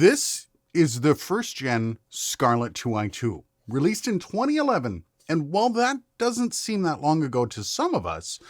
This is the first gen SCARLETT 2i2, released in 2011. And while that doesn't seem that long ago to some of us,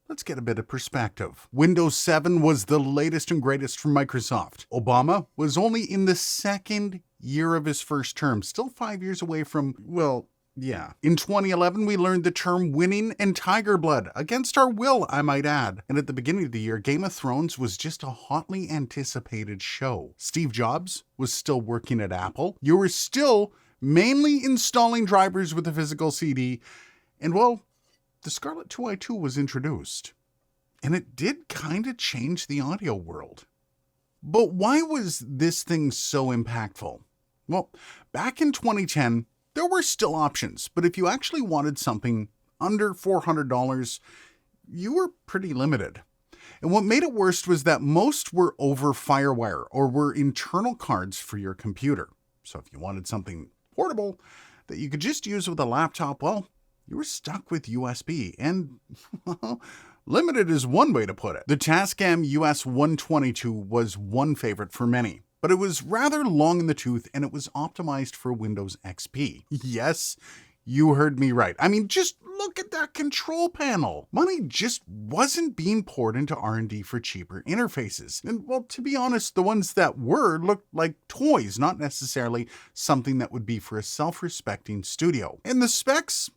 let's get a bit of perspective. Windows 7 was the latest and greatest from Microsoft. Obama was only in the second year of his first term, still 5 years away from, well, yeah. In 2011, we learned the term winning and tiger blood, against our will, I might add. And at the beginning of the year, Game of Thrones was just a hotly anticipated show. Steve Jobs was still working at Apple. You were still mainly installing drivers with a physical CD. And well, the SCARLETT 2i2 was introduced. And it did kind of change the audio world. But why was this thing so impactful? Well, back in 2010, there were still options, but if you actually wanted something under $400, you were pretty limited. And what made it worse was that most were over FireWire or were internal cards for your computer. So if you wanted something portable that you could just use with a laptop, well, you were stuck with USB. And, well, limited is one way to put it. The Tascam US-122 was one favorite for many. But it was rather long in the tooth and it was optimized for Windows XP. Yes, you heard me right. I mean, just look at that control panel. Money just wasn't being poured into R&D for cheaper interfaces. And well, to be honest, the ones that were looked like toys, not necessarily something that would be for a self-respecting studio. And the specs,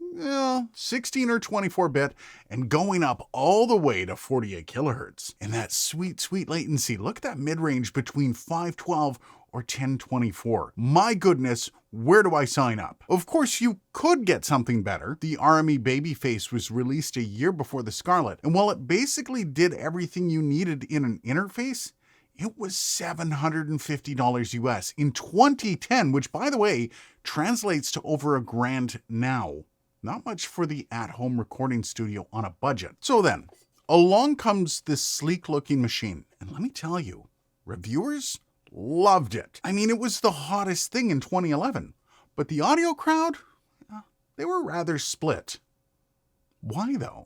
16 or 24-bit and going up all the way to 48 kilohertz. And that sweet, sweet latency. Look at that mid-range between 512 or 1024. My goodness, where do I sign up? Of course, you could get something better. The RME Babyface was released a year before the SCARLETT, and while it basically did everything you needed in an interface, it was $750 US in 2010, which, by the way, translates to over $1,000 now. Not much for the at-home recording studio on a budget. So then, along comes this sleek-looking machine, and let me tell you, reviewers loved it. I mean, it was the hottest thing in 2011, but the audio crowd, they were rather split. Why though?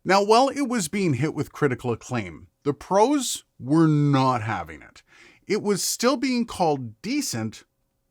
Now, while it was being hit with critical acclaim, the pros were not having it. It was still being called decent,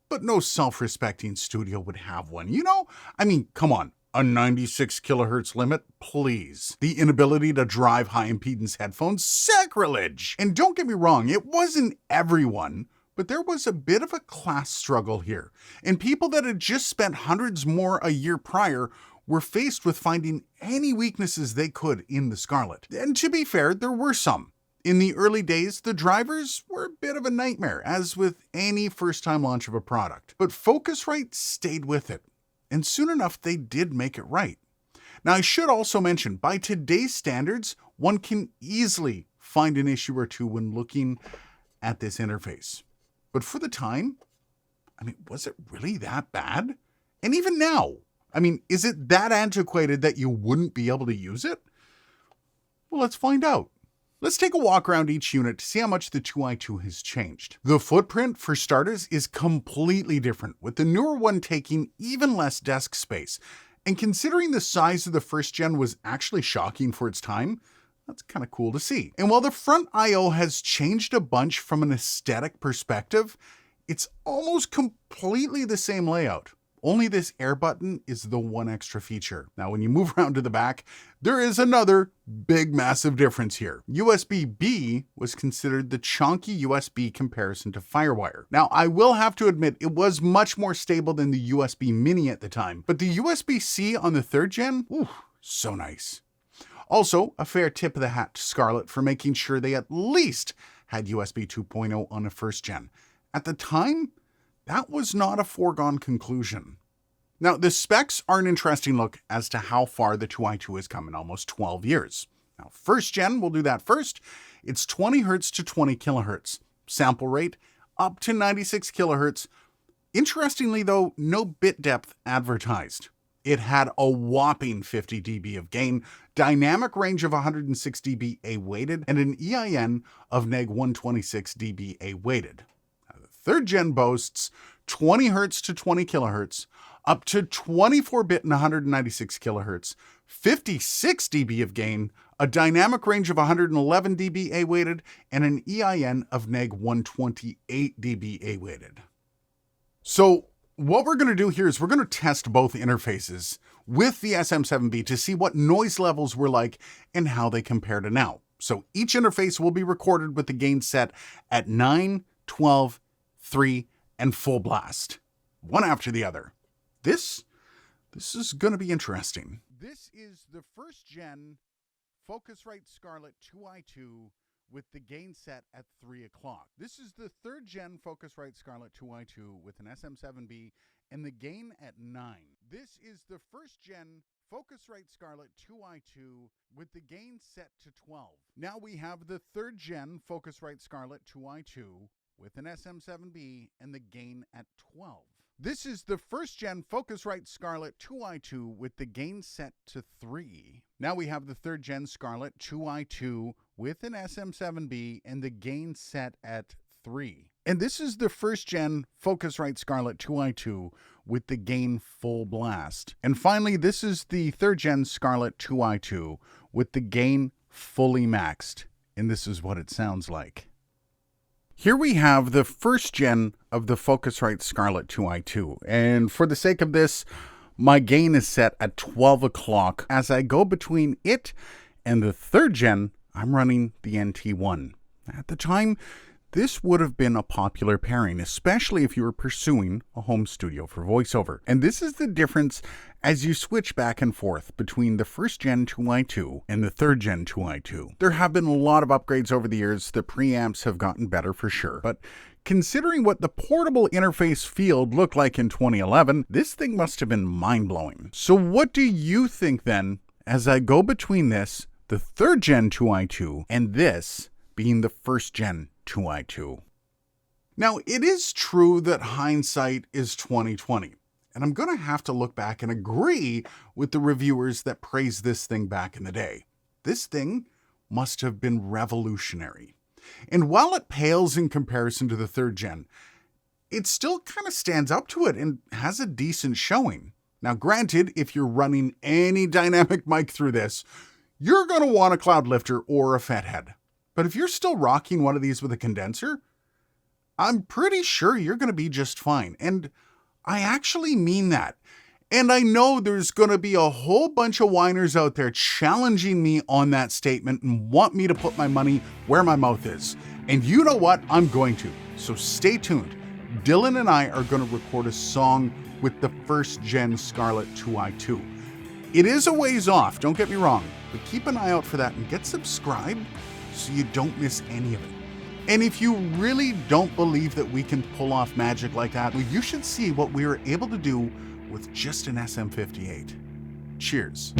but no self-respecting studio would have one. You know, I mean, come on. A 96 kilohertz limit, please. The inability to drive high impedance headphones, sacrilege. And don't get me wrong, it wasn't everyone, but there was a bit of a class struggle here. And people that had just spent hundreds more a year prior were faced with finding any weaknesses they could in the SCARLETT. And to be fair, there were some. In the early days, the drivers were a bit of a nightmare, as with any first-time launch of a product. But Focusrite stayed with it. And soon enough, they did make it right. Now, I should also mention, by today's standards, one can easily find an issue or two when looking at this interface. But for the time, I mean, was it really that bad? And even now, I mean, is it that antiquated that you wouldn't be able to use it? Well, let's find out. Let's take a walk around each unit to see how much the 2i2 has changed. The footprint, for starters, is completely different, with the newer one taking even less desk space. And considering the size of the first gen was actually shocking for its time, that's kind of cool to see. And while the front I/O has changed a bunch from an aesthetic perspective, it's almost completely the same layout. Only this air button is the one extra feature. Now, when you move around to the back, there is another big, massive difference here. USB-B was considered the chonky USB comparison to FireWire. Now, I will have to admit, it was much more stable than the USB Mini at the time, but the USB-C on the third gen, ooh, so nice. Also, a fair tip of the hat to SCARLETT for making sure they at least had USB 2.0 on the first gen. At the time, that was not a foregone conclusion. Now, the specs are an interesting look as to how far the 2i2 has come in almost 12 years. Now, first gen, we'll do that first. It's 20 Hz to 20 kilohertz. Sample rate up to 96 kilohertz. Interestingly though, no bit depth advertised. It had a whopping 50 dB of gain, dynamic range of 106 dB A-weighted, and an EIN of neg 126 dB A-weighted. Third gen boasts 20 Hz to 20 kilohertz, up to 24-bit and 196 kilohertz, 56 dB of gain, a dynamic range of 111 dB A-weighted, and an EIN of neg 128 dB A-weighted. So what we're going to do here is we're going to test both interfaces with the SM7B to see what noise levels were like and how they compare to now. So each interface will be recorded with the gain set at 9, 12, 3, and full blast, one after the other. This is going to be interesting. This is the first gen Focusrite SCARLETT 2i2 with the gain set at 3 o'clock. This is the third gen Focusrite SCARLETT 2i2 with an SM7B and the gain at 9. This is the first gen Focusrite SCARLETT 2i2 with the gain set to 12. Now we have the third gen Focusrite SCARLETT 2i2 with an SM7B and the gain at 12. This is the first gen Focusrite SCARLETT 2i2 with the gain set to 3. Now we have the third gen SCARLETT 2i2 with an SM7B and the gain set at 3. And this is the first gen Focusrite SCARLETT 2i2 with the gain full blast. And finally, this is the third gen SCARLETT 2i2 with the gain fully maxed. And this is what it sounds like. Here we have the first gen of the Focusrite SCARLETT 2i2, and for the sake of this, my gain is set at 12 o'clock. As I go between it and the third gen, I'm running the NT1. At the time, this would have been a popular pairing, especially if you were pursuing a home studio for voiceover. And this is the difference as you switch back and forth between the first gen 2i2 and the third gen 2i2. There have been a lot of upgrades over the years. The preamps have gotten better for sure. But considering what the portable interface field looked like in 2011, this thing must have been mind-blowing. So what do you think then, as I go between this, the third gen 2i2, and this being the first gen 2i2? Now, it is true that hindsight is 2020, and I'm going to have to look back and agree with the reviewers that praised this thing back in the day. This thing must have been revolutionary. And while it pales in comparison to the third gen, it still kind of stands up to it and has a decent showing. Now, granted, if you're running any dynamic mic through this, you're going to want a cloud lifter or a Fethead. But if you're still rocking one of these with a condenser, I'm pretty sure you're going to be just fine. And I actually mean that. And I know there's going to be a whole bunch of whiners out there challenging me on that statement and want me to put my money where my mouth is. And you know what? I'm going to. So stay tuned. Dylan and I are going to record a song with the first gen SCARLETT 2i2. It is a ways off, don't get me wrong, but keep an eye out for that and get subscribed so you don't miss any of it. And if you really don't believe that we can pull off magic like that, well, you should see what we were able to do with just an SM58. Cheers.